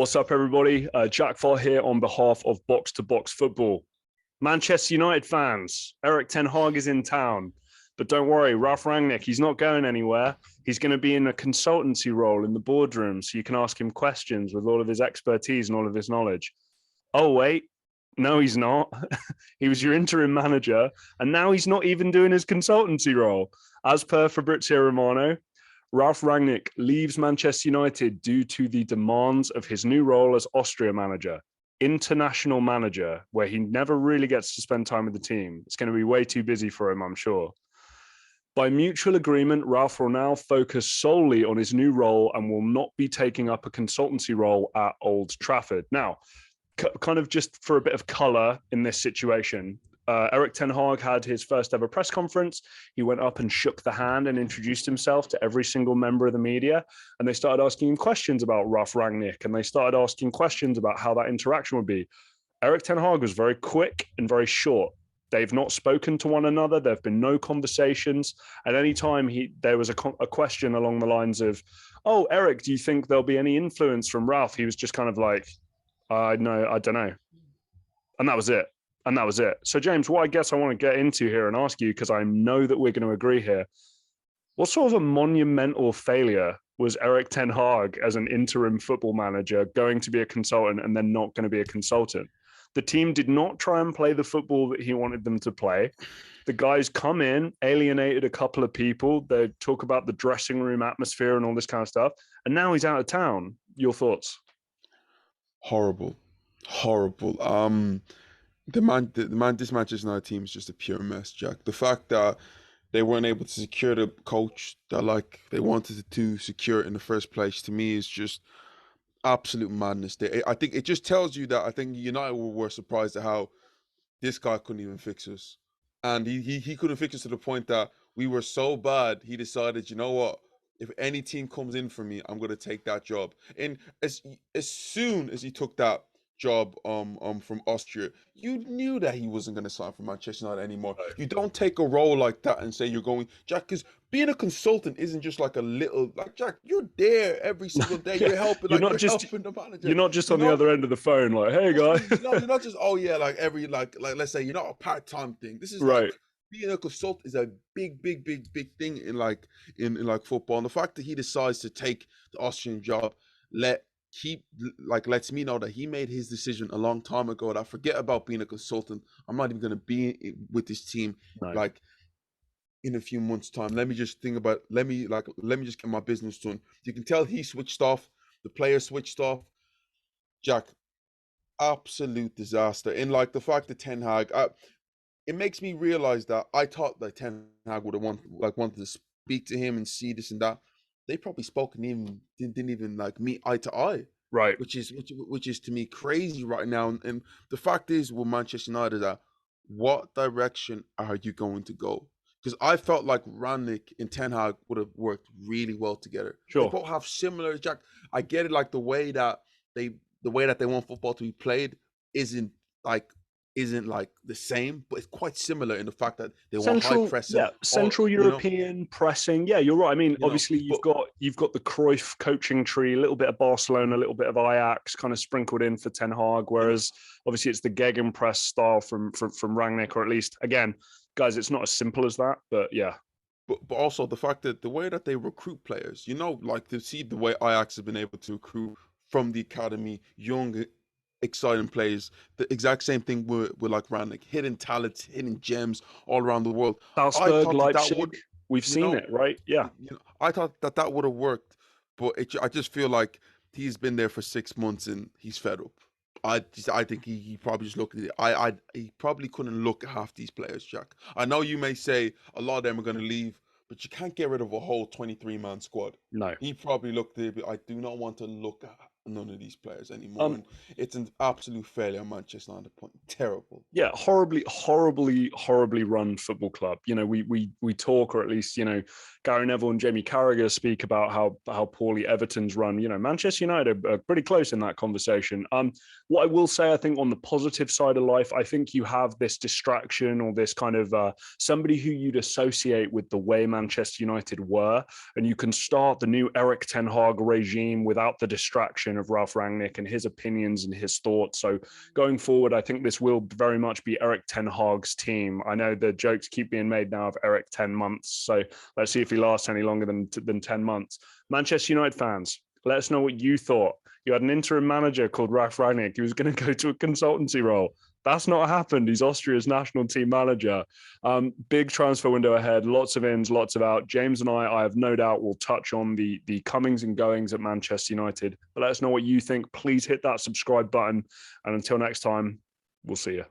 What's up, everybody? Jack Far here on behalf of Box to Box Football. Manchester United fans, Erik ten Hag is in town. But don't worry, Ralf Rangnick, he's not going anywhere. He's going to be in a consultancy role in the boardroom, so you can ask him questions with all of his expertise and all of his knowledge. Oh, wait. No, he's not. He was your interim manager, and now he's not even doing his consultancy role. As per Fabrizio Romano, Ralf Rangnick leaves Manchester United due to the demands of his new role as Austria manager, international manager, where he never really gets to spend time with the team. It's going to be way too busy for him, I'm sure. By mutual agreement, Ralf will now focus solely on his new role and will not be taking up a consultancy role at Old Trafford. Now, kind of just for a bit of color in this situation, Erik ten Hag had his first ever press conference. He went up and shook the hand and introduced himself to every single member of the media. And they started asking him questions about Ralf Rangnick, and they started asking questions about how that interaction would be. Erik ten Hag was very quick and very short. They've not spoken to one another. There have been no conversations. At any time there was a question along the lines of, "Oh, Erik, do you think there'll be any influence from Ralf?" He was just kind of like, "No, I don't know." And that was it. So, James, what I guess I want to get into here and ask you, because I know that we're going to agree here, what sort of a monumental failure was Erik ten Hag as an interim football manager going to be a consultant and then not going to be a consultant? The team did not try and play the football that he wanted them to play. The guys come in, alienated a couple of people. They talk about the dressing room atmosphere and all this kind of stuff. And now he's out of town. Your thoughts? Horrible. This Manchester United team is just a pure mess, Jack. The fact that they weren't able to secure the coach that they wanted to secure in the first place, to me, is just absolute madness. I think it just tells you that I think United were surprised at how this guy couldn't even fix us, and he couldn't fix us to the point that we were so bad. He decided, you know what? If any team comes in for me, I'm going to take that job. And as soon as he took that job from Austria, you knew that he wasn't going to sign for Manchester United anymore. Right. You don't take a role like that and say you're going, Jack, because being a consultant isn't just like a little, like, Jack, you're there every single day. You're helping, helping the manager. You're not just on the other end of the phone, like, "Hey, guy." No, you're not just, oh yeah, like every, like let's say you're not a part-time thing. This is Right. like, being a consultant is a big thing in like football. And the fact that he decides to take the Austrian job lets me know that he made his decision a long time ago. That forget about being a consultant. I'm not even going to be with this team like in a few months' time. Let me just just get my business done. You can tell he switched off. The players switched off. Jack, absolute disaster. And like the fact that Ten Hag, it makes me realize that I thought that Ten Hag would have wanted to speak to him and see this and that. They probably didn't even like meet eye to eye, Right. which is to me crazy right now. And the fact is, with Manchester United, that what direction are you going to go? Because I felt like Rangnick and Ten Hag would have worked really well together. Sure. They both have similar, Jack. I get it, like the way that they want football to be played isn't the same, but it's quite similar in the fact that they want high pressing. Central European pressing. Yeah, you're right. I mean, obviously you've got the Cruyff coaching tree, a little bit of Barcelona, a little bit of Ajax kind of sprinkled in for Ten Hag, whereas obviously it's the gegenpress style from Rangnick, or at least, again, guys, it's not as simple as that, but yeah. But also the fact that the way that they recruit players, like to see the way Ajax have been able to recruit from the academy, young, exciting players. The exact same thing with like Rangnick, hidden talents, hidden gems all around the world. Salzburg, Leipzig, we've seen it, right? Yeah. I thought that would have worked, but I just feel like he's been there for 6 months and he's fed up. I think he probably just looked at it. He probably couldn't look at half these players, Jack. I know you may say a lot of them are going to leave, but you can't get rid of a whole 23-man squad. No. He probably looked at it, but I do not want to look at none of these players anymore. And it's an absolute failure on Manchester United point. Terrible. Yeah, horribly run football club. We talk, or at least, Gary Neville and Jamie Carragher speak about how poorly Everton's run. Manchester United are pretty close in that conversation. What I will say, I think on the positive side of life, I think you have this distraction, or this kind of somebody who you'd associate with the way Manchester United were, and you can start the new Erik ten Hag regime without the distraction discussion of Ralf Rangnick and his opinions and his thoughts. So going forward, I think this will very much be Erik ten Hag's team. I know the jokes keep being made now of Erik 10 months. So let's see if he lasts any longer than 10 months. Manchester United fans, let us know what you thought. You had an interim manager called Ralf Rangnick. He was going to go to a consultancy role. That's not happened. He's Austria's national team manager. Big transfer window ahead. Lots of ins, lots of out. James and I have no doubt will touch on the comings and goings at Manchester United. But let us know what you think. Please hit that subscribe button. And until next time, we'll see you.